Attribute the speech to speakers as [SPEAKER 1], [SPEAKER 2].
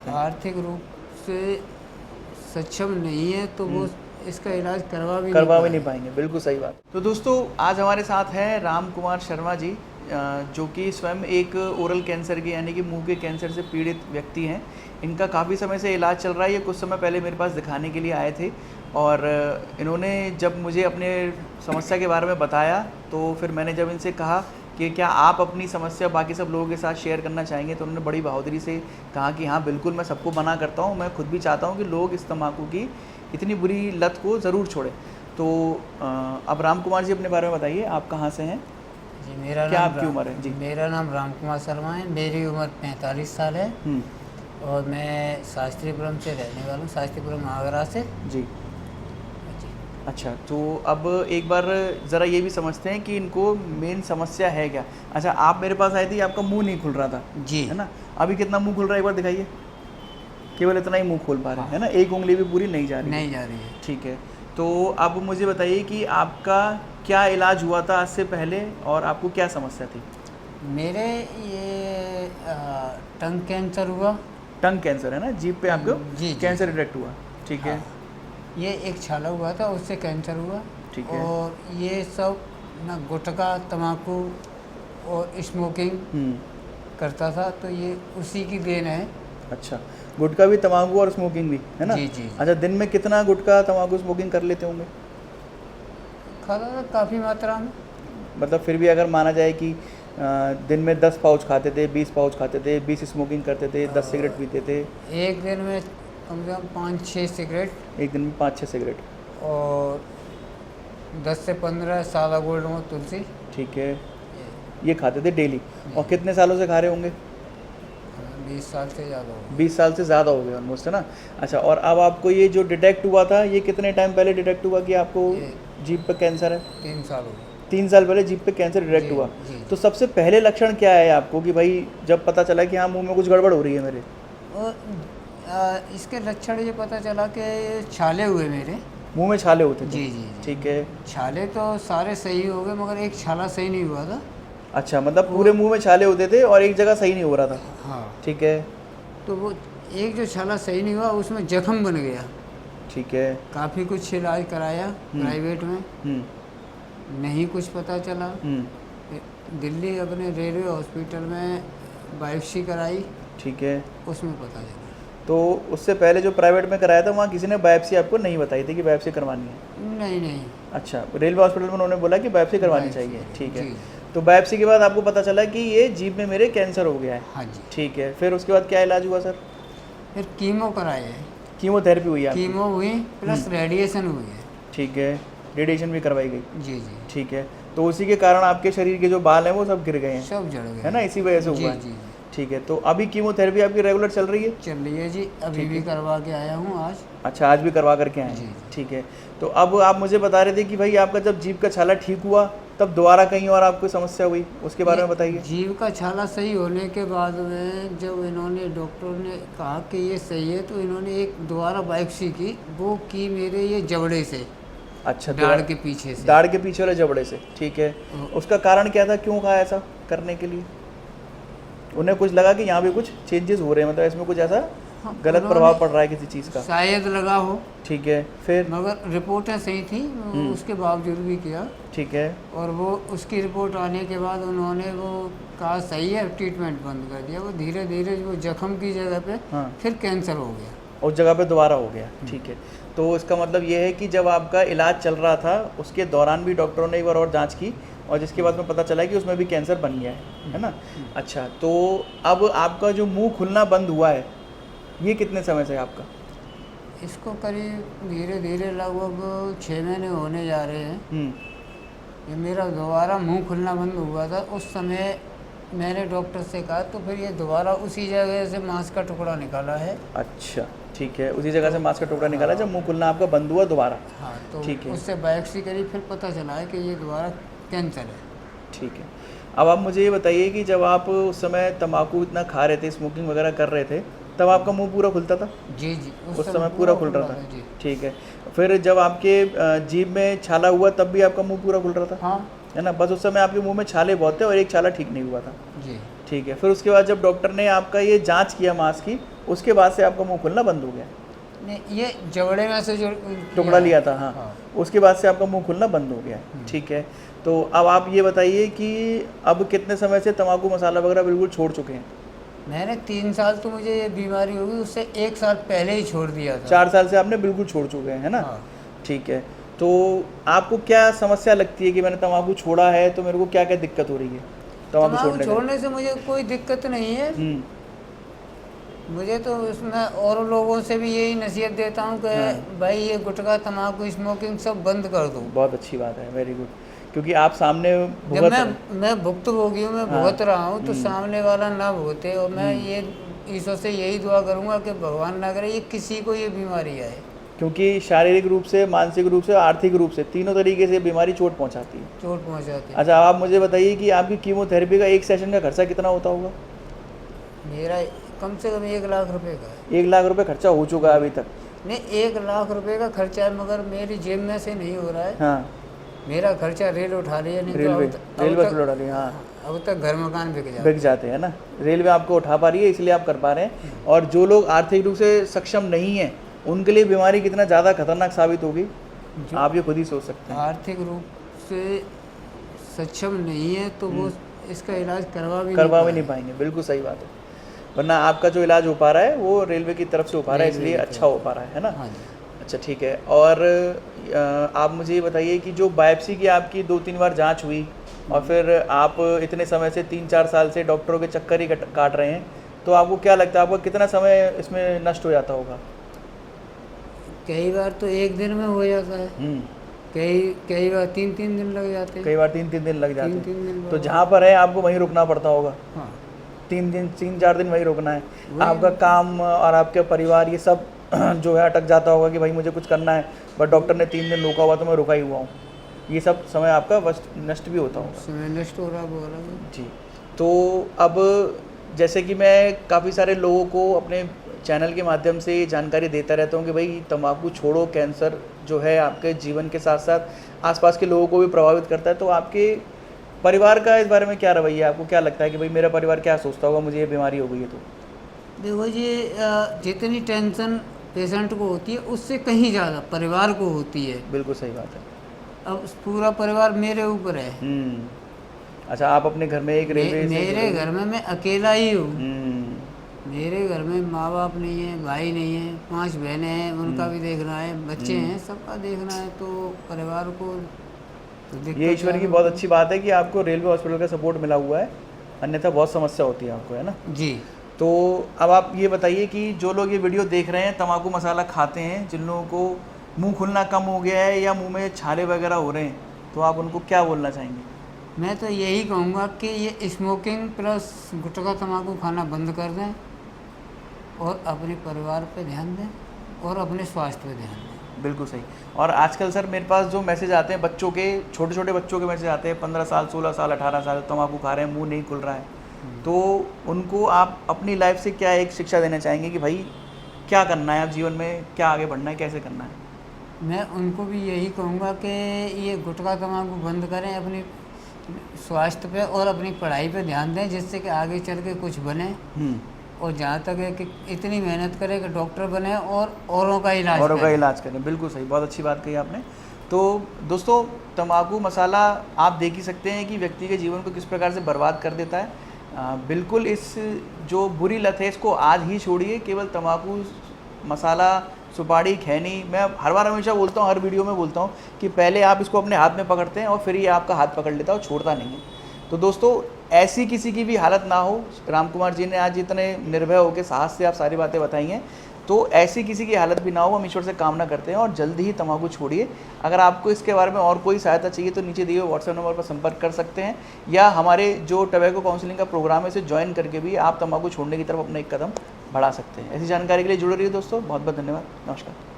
[SPEAKER 1] आर्थिक रूप से सक्षम नहीं है तो वो इसका इलाज करवा भी
[SPEAKER 2] नहीं पाएंगे। बिल्कुल सही बात। तो दोस्तों आज हमारे साथ हैं राम कुमार शर्मा जी, जो कि स्वयं एक ओरल कैंसर के यानी कि मुंह के कैंसर से पीड़ित व्यक्ति हैं। इनका काफ़ी समय से इलाज चल रहा है। ये कुछ समय पहले मेरे पास दिखाने के लिए आए थे और इन्होंने जब मुझे अपने समस्या के बारे में बताया तो फिर मैंने जब इनसे कहा कि क्या आप अपनी समस्या बाकी सब लोगों के साथ शेयर करना चाहेंगे, तो उन्होंने बड़ी बहादुरी से कहा कि हाँ बिल्कुल, मैं सबको मना करता हूँ, मैं खुद भी चाहता हूँ कि लोग इस तम्बाकू की इतनी बुरी लत को ज़रूर छोड़ें। तो अब राम कुमार जी अपने बारे में बताइए, आप कहाँ से हैं?
[SPEAKER 1] जी, मेरा
[SPEAKER 2] क्या
[SPEAKER 1] नाम
[SPEAKER 2] आपकी उम्र है? जी,
[SPEAKER 1] मेरा नाम राम कुमार शर्मा है। मेरी उम्र 45 साल है और मैं शास्त्रीपुरम से रहने वाला हूँ, शास्त्रीपुरम आगरा से।
[SPEAKER 2] जी। अच्छा, तो अब एक बार ज़रा ये भी समझते हैं कि इनको मेन समस्या है क्या। अच्छा, आप मेरे पास आए थे, आपका मुंह नहीं खुल रहा था
[SPEAKER 1] जी,
[SPEAKER 2] है ना? अभी कितना मुंह खुल रहा है एक बार दिखाइए। केवल इतना ही मुंह खोल पा रहे हैं, है ना? एक उंगली भी पूरी नहीं जा रही
[SPEAKER 1] है।
[SPEAKER 2] ठीक है। तो अब मुझे बताइए कि आपका क्या इलाज हुआ था आज से पहले और आपको क्या समस्या थी?
[SPEAKER 1] मेरे ये टंग कैंसर हुआ।
[SPEAKER 2] टंग कैंसर है ना, जीभ पे आपको
[SPEAKER 1] जी,
[SPEAKER 2] कैंसर डिटेक्ट हुआ। ठीक है।
[SPEAKER 1] ये एक छाला हुआ था, उससे कैंसर हुआ।
[SPEAKER 2] ठीक है।
[SPEAKER 1] और ये सब ना गुटखा, तम्बाकू और स्मोकिंग करता था, तो ये उसी की देन है।
[SPEAKER 2] अच्छा, गुटखा भी, तम्बाकू और स्मोकिंग भी है ना?
[SPEAKER 1] जी जी।
[SPEAKER 2] अच्छा, दिन में कितना गुटखा, तम्बाकू, स्मोकिंग कर लेते होंगे?
[SPEAKER 1] खाता था काफ़ी मात्रा में।
[SPEAKER 2] मतलब फिर भी अगर माना जाए कि दिन में 10 पाउच खाते थे, 20 पाउच खाते थे, 20 स्मोकिंग करते थे, 10 सिगरेट पीते थे?
[SPEAKER 1] एक दिन में कम से कम 5-6 सिगरेट।
[SPEAKER 2] एक दिन में 5-6 सिगरेट।
[SPEAKER 1] और 10 से 15 सादा गोल्ड में तुलसी।
[SPEAKER 2] ठीक है, ये खाते थे डेली। और कितने सालों से खा रहे होंगे?
[SPEAKER 1] 20 साल से ज़्यादा हो
[SPEAKER 2] 20 साल से ज़्यादा हो गया ऑलमोस्ट, है ना? अच्छा, और अब आपको ये जो डिटेक्ट हुआ था, ये कितने टाइम पहले डिटेक्ट हुआ कि आपको जीभ पे कैंसर है?
[SPEAKER 1] 3 साल हो गए।
[SPEAKER 2] 3 साल पहले जीभ पे कैंसर डिटेक्ट हुआ। तो सबसे पहले लक्षण क्या है आपको कि भाई जब पता चला कि हाँ मुंह में कुछ गड़बड़ हो रही है मेरे?
[SPEAKER 1] और इसके लक्षण ये पता चला कि छाले हुए मेरे
[SPEAKER 2] मुंह में, छाले होते थे?
[SPEAKER 1] जी जी।
[SPEAKER 2] ठीक है।
[SPEAKER 1] छाले तो सारे सही हो गए मगर एक छाला सही नहीं हुआ था।
[SPEAKER 2] अच्छा, मतलब पूरे मुंह में छाले होते थे और एक जगह सही नहीं हो रहा था?
[SPEAKER 1] हाँ।
[SPEAKER 2] ठीक है।
[SPEAKER 1] तो वो एक जो छाला सही नहीं हुआ उसमें जख्म बन गया।
[SPEAKER 2] ठीक है।
[SPEAKER 1] काफ़ी कुछ इलाज कराया प्राइवेट में, नहीं कुछ पता चला। दिल्ली अपने रेलवे हॉस्पिटल में बायोप्सी कराई।
[SPEAKER 2] ठीक है।
[SPEAKER 1] उसमें पता चला।
[SPEAKER 2] तो उससे पहले जो प्राइवेट में कराया था वहाँ किसी ने बायोप्सी आपको नहीं बताई थी कि बायोप्सी करवानी है?
[SPEAKER 1] नहीं।
[SPEAKER 2] अच्छा, रेलवे हॉस्पिटल में उन्होंने बोला कि बायोप्सी करवानी चाहिए। ठीक है। तो बायोप्सी के बाद आपको पता चला कि ये जीभ में मेरे कैंसर हो गया है?
[SPEAKER 1] हाँ जी।
[SPEAKER 2] ठीक है, फिर उसके बाद क्या इलाज हुआ सर?
[SPEAKER 1] फिर कीमो कराए है।
[SPEAKER 2] कीमोथेरेपी हुई है?
[SPEAKER 1] कीमो हुई प्लस रेडिएशन हुई है।
[SPEAKER 2] ठीक है, रेडिएशन भी करवाई गई?
[SPEAKER 1] जी जी।
[SPEAKER 2] ठीक है। तो उसी के कारण आपके शरीर के जो बाल हैं वो सब गिर गए हैं?
[SPEAKER 1] सब जड़ गए,
[SPEAKER 2] है ना, इसी वजह से हुआ है?
[SPEAKER 1] जी।
[SPEAKER 2] ठीक है। तो अभी कीमोथेरेपी आपकी रेगुलर चल रही है?
[SPEAKER 1] चल रही है जी, अभी भी करवा के आया हूँ आज।
[SPEAKER 2] अच्छा, आज भी करवा करके आए?
[SPEAKER 1] जी।
[SPEAKER 2] ठीक है। तो अब आप मुझे बता रहे थे कि भाई आपका जब जीभ का छाला ठीक हुआ तब दोबारा कहीं और आपको समस्या हुई, उसके बारे में बताइए।
[SPEAKER 1] जीभ का छाला सही होने के बाद में जब इन्होंने, डॉक्टर ने कहा कि ये सही है, तो इन्होंने एक दोबारा बायोप्सी की, वो की मेरे ये जबड़े से।
[SPEAKER 2] अच्छा,
[SPEAKER 1] दाढ़ के पीछे से।
[SPEAKER 2] दाढ़ के पीछे वाले जबड़े से? ठीक है। उसका कारण क्या था, क्यों कहा ऐसा करने के लिए? उन्हें कुछ लगा कि यहाँ भी कुछ चेंजेस हो रहे हैं, मतलब इसमें कुछ ऐसा गलत प्रभाव पड़ रहा है किसी चीज़ का?
[SPEAKER 1] शायद लगा हो।
[SPEAKER 2] ठीक है। फिर?
[SPEAKER 1] मगर रिपोर्टें सही थी, उसके बावजूद भी किया।
[SPEAKER 2] ठीक है।
[SPEAKER 1] और वो उसकी रिपोर्ट आने के बाद उन्होंने वो कहा सही है, ट्रीटमेंट बंद कर दिया। वो धीरे धीरे वो जख्म की जगह पे फिर कैंसर हो गया,
[SPEAKER 2] उस जगह पे दोबारा हो गया। ठीक है। तो इसका मतलब ये है कि जब आपका इलाज चल रहा था उसके दौरान भी डॉक्टरों ने एक बार और जांच की और जिसके बाद में पता चला कि उसमें भी कैंसर बन गया है ना? अच्छा, तो अब आपका जो मुंह खुलना बंद हुआ है ये कितने समय से आपका?
[SPEAKER 1] इसको करीब धीरे धीरे लगभग 6 महीने होने जा रहे हैं। ये मेरा दोबारा मुंह खुलना बंद हुआ था, उस समय मैंने डॉक्टर से कहा, तो फिर ये दोबारा उसी जगह से मांस का टुकड़ा निकाला है।
[SPEAKER 2] अच्छा, ठीक है। उसी जगह से मांस का टुकड़ा निकाला जब मुंह खुलना आपका बंद हुआ दोबारा?
[SPEAKER 1] हाँ। तो
[SPEAKER 2] ठीक है।
[SPEAKER 1] उससे बायोप्सी करी, फिर पता चला है कि ये दोबारा कैंसर है।
[SPEAKER 2] ठीक है। अब आप मुझे ये बताइए कि जब आप उस समय तम्बाकू इतना खा रहे थे, स्मोकिंग वगैरह कर रहे थे, तब आपका मुंह पूरा खुलता था?
[SPEAKER 1] जी जी,
[SPEAKER 2] उस समय पूरा खुल रहा था? ठीक है। फिर जब आपके जीभ में छाला हुआ तब भी आपका मुंह पूरा खुल रहा था?
[SPEAKER 1] हाँ।
[SPEAKER 2] है ना? बस उस समय आपके मुंह में छाले बहुत थे और एक छाला ठीक नहीं हुआ था?
[SPEAKER 1] जी।
[SPEAKER 2] ठीक है, फिर उसके बाद जब डॉक्टर ने आपका ये जांच किया मांस की, उसके बाद से आपका मुंह खुलना बंद हो गया?
[SPEAKER 1] नहीं, ये जबड़े में से जो
[SPEAKER 2] टुकड़ा लिया था, हाँ,
[SPEAKER 1] हाँ।
[SPEAKER 2] उसके बाद से आपका मुंह खुलना बंद हो गया। ठीक है, तो अब आप ये बताइए कि अब कितने समय से तंबाकू मसाला वगैरह बिल्कुल छोड़ चुके हैं?
[SPEAKER 1] मैंने 3 साल तो मुझे ये बीमारी होगी, उससे 1 साल पहले ही छोड़ दिया था।
[SPEAKER 2] 4 साल से आपने बिल्कुल छोड़ चुके हैं, है ना?
[SPEAKER 1] हाँ।
[SPEAKER 2] ठीक है, तो आपको क्या समस्या लगती है कि मैंने तंबाकू छोड़ा है तो मेरे को क्या क्या दिक्कत हो रही है तंबाकू
[SPEAKER 1] तंबाकू
[SPEAKER 2] छोड़ने
[SPEAKER 1] छोड़ने से मुझे कोई दिक्कत नहीं है।
[SPEAKER 2] में?
[SPEAKER 1] मुझे तो उसमें और लोगों से भी यही नसीहत देता हूँ कि
[SPEAKER 2] हाँ।
[SPEAKER 1] भाई ये गुटखा तंबाकू स्मोकिंग सब बंद कर दो।
[SPEAKER 2] बहुत अच्छी बात है, वेरी गुड, क्योंकि आप सामने
[SPEAKER 1] जब
[SPEAKER 2] भुगत रहे।
[SPEAKER 1] मैं भुक्तभोगी हूँ, मैं
[SPEAKER 2] हाँ।
[SPEAKER 1] भुगत रहा हूँ, तो सामने वाला ना भुगते। और मैं ये ईश्वर से यही दुआ करूँगा कि भगवान ना करे ये किसी को ये बीमारी आए,
[SPEAKER 2] क्योंकि शारीरिक रूप से, मानसिक रूप से, आर्थिक रूप से, तीनों तरीके से बीमारी चोट पहुंचाती है।
[SPEAKER 1] चोट पहुँचाते।
[SPEAKER 2] अच्छा, आप मुझे बताइए कि आपकी कीमोथेरेपी का एक सेशन का खर्चा कितना होता होगा?
[SPEAKER 1] मेरा कम से कम 1 लाख रुपए का है।
[SPEAKER 2] 1 लाख रुपए खर्चा हो चुका है अभी तक?
[SPEAKER 1] नहीं, 1 लाख रुपए का खर्चा है, मगर मेरी जेब में से नहीं हो रहा है।
[SPEAKER 2] हाँ,
[SPEAKER 1] मेरा खर्चा रेल उठा रही है, नहीं
[SPEAKER 2] रेलवे
[SPEAKER 1] तो
[SPEAKER 2] रेलवे फ्लोर वाली, हाँ,
[SPEAKER 1] अब तक घर मकान बिक जाए।
[SPEAKER 2] बिक जाते हैं ना, रेलवे आपको उठा पा रही है इसलिए आप कर पा रहे हैं। और जो लोग आर्थिक रूप से सक्षम नहीं है उनके लिए बीमारी कितना ज़्यादा खतरनाक साबित होगी आप ये खुद ही सोच सकते हैं।
[SPEAKER 1] आर्थिक रूप से सक्षम नहीं है तो वो इसका इलाज करवा भी
[SPEAKER 2] नहीं पाएंगे, बिल्कुल सही बात है। वरना आपका जो इलाज हो पा रहा है वो रेलवे की तरफ से हो पा रहा है, इसलिए अच्छा हो पा रहा है ना?
[SPEAKER 1] हाँ जी।
[SPEAKER 2] अच्छा, ठीक है। और आप मुझे ये बताइए कि जो बायोप्सी की आपकी 2-3 बार जांच हुई और फिर आप इतने समय से 3-4 साल से डॉक्टरों के चक्कर ही काट रहे हैं, तो आपको क्या लगता है आपका कितना समय इसमें नष्ट हो जाता होगा?
[SPEAKER 1] कई बार तो 1 दिन में हो जाता है, कई बार 3-3 दिन लग जाते हैं।
[SPEAKER 2] कई बार 3-3 दिन लग जाते
[SPEAKER 1] 3-3 दिन
[SPEAKER 2] हैं। तो जहाँ पर है आपको वहीं रुकना पड़ता होगा?
[SPEAKER 1] हाँ।
[SPEAKER 2] 3-4 दिन वहीं रुकना है। आपका काम और आपके परिवार ये सब जो है अटक जाता होगा कि भाई मुझे कुछ करना है, बट डॉक्टर ने 3 दिन रोका हुआ तो मैं रुका ही हुआ हूँ। ये सब समय आपका नष्ट भी होता होगा।
[SPEAKER 1] समय नष्ट हो रहा बोला
[SPEAKER 2] जी, तो अब जैसे कि मैं काफ़ी सारे लोगों को अपने चैनल के माध्यम से ये जानकारी देता रहता हूँ कि भाई तंबाकू छोड़ो, कैंसर जो है आपके जीवन के साथ साथ आसपास के लोगों को भी प्रभावित करता है। तो आपके परिवार का इस बारे में क्या रवैया है? आपको क्या लगता है कि भाई मेरा परिवार क्या सोचता होगा मुझे ये बीमारी हो गई है? तो
[SPEAKER 1] देखो जी, जितनी टेंशन पेशेंट को होती है उससे कहीं ज़्यादा परिवार को होती है।
[SPEAKER 2] बिल्कुल सही बात है।
[SPEAKER 1] अब पूरा परिवार मेरे ऊपर है।
[SPEAKER 2] अच्छा, आप अपने घर में एक रेलवे
[SPEAKER 1] मेरे घर में मैं अकेला ही हूँ। मेरे घर में माँ बाप नहीं है, भाई नहीं है, 5 बहनें हैं, उनका भी देखना है, बच्चे हैं, सबका देखना है, तो परिवार को तो
[SPEAKER 2] ये ईश्वर की बहुत अच्छी बात है कि आपको रेलवे हॉस्पिटल का सपोर्ट मिला हुआ है, अन्यथा बहुत समस्या होती है आपको, है ना?
[SPEAKER 1] जी।
[SPEAKER 2] तो अब आप ये बताइए कि जो लोग ये वीडियो देख रहे हैं, तंबाकू मसाला खाते हैं, जिन लोगों को मुंह खुलना कम हो गया है या मुंह में छाले वगैरह हो रहे हैं, तो आप उनको क्या बोलना चाहेंगे?
[SPEAKER 1] मैं तो यही कहूँगा कि ये स्मोकिंग प्लस गुटखा तंबाकू खाना बंद कर दें और अपने परिवार पे ध्यान दें और अपने स्वास्थ्य पे ध्यान दें।
[SPEAKER 2] बिल्कुल सही। और आजकल सर मेरे पास जो मैसेज आते हैं बच्चों के, छोटे छोटे बच्चों के मैसेज आते हैं, 15 साल, 16 साल, 18 साल, तंबाकू खा रहे हैं, मुंह नहीं खुल रहा है, तो उनको आप अपनी लाइफ से क्या एक शिक्षा देना चाहेंगे कि भाई क्या करना है, आप जीवन में क्या आगे बढ़ना है, कैसे करना है?
[SPEAKER 1] मैं उनको भी यही कहूँगा कि ये गुटखा तंबाकू बंद करें, अपनी स्वास्थ्य पे और अपनी पढ़ाई पे ध्यान दें, जिससे कि आगे चल के कुछ बने। और जहाँ तक है कि इतनी मेहनत करें कि डॉक्टर बने और औरों का इलाज
[SPEAKER 2] करें। बिल्कुल सही, बहुत अच्छी बात कही आपने। तो दोस्तों, तंबाकू मसाला आप देख ही सकते हैं कि व्यक्ति के जीवन को किस प्रकार से बर्बाद कर देता है। बिल्कुल इस जो बुरी लत है इसको आज ही छोड़िए। केवल तंबाकू मसाला, सुपारी, खैनी, मैं हर बार हमेशा बोलता हूँ, हर वीडियो में बोलता हूँ कि पहले आप इसको अपने हाथ में पकड़ते हैं और फिर ये आपका हाथ पकड़ लेता है और छोड़ता नहीं है। तो दोस्तों, ऐसी किसी की भी हालत ना हो। राम कुमार जी ने आज इतने निर्भय होकर साहस से आप सारी बातें बताई हैं, तो ऐसी किसी की हालत भी ना हो, हम ईश्वर से कामना करते हैं और जल्दी ही तंबाकू छोड़िए। अगर आपको इसके बारे में और कोई सहायता चाहिए तो नीचे दिए हुए व्हाट्सएप नंबर पर संपर्क कर सकते हैं, या हमारे जो टबैको काउंसलिंग का प्रोग्राम है इसे ज्वाइन करके भी आप तंबाकू छोड़ने की तरफ अपना एक कदम बढ़ा सकते हैं। ऐसी जानकारी के लिए जुड़े रहिए दोस्तों। बहुत बहुत धन्यवाद। नमस्कार।